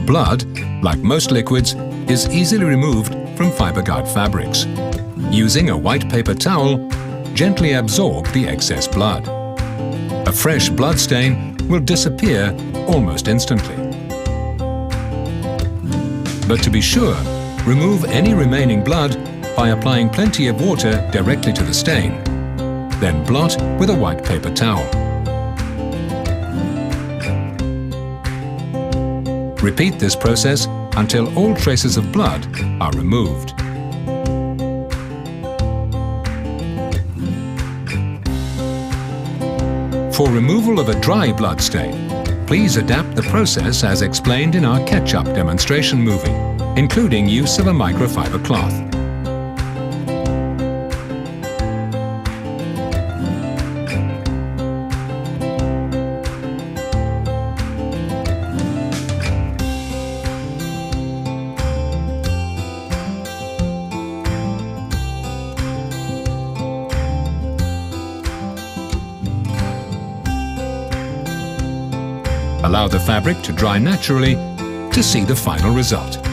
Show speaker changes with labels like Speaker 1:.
Speaker 1: Blood, like most liquids, is easily removed from FibreGuard fabrics. Using a white paper towel, gently absorb the excess blood. A fresh blood stain will disappear almost instantly. But to be sure, remove any remaining blood by applying plenty of water directly to the stain. Then blot with a white paper towel. Repeat this process until all traces of blood are removed. For removal of a dry blood stain, please adapt the process as explained in our ketchup demonstration movie, including use of a microfiber cloth. Allow the fabric to dry naturally to see the final result.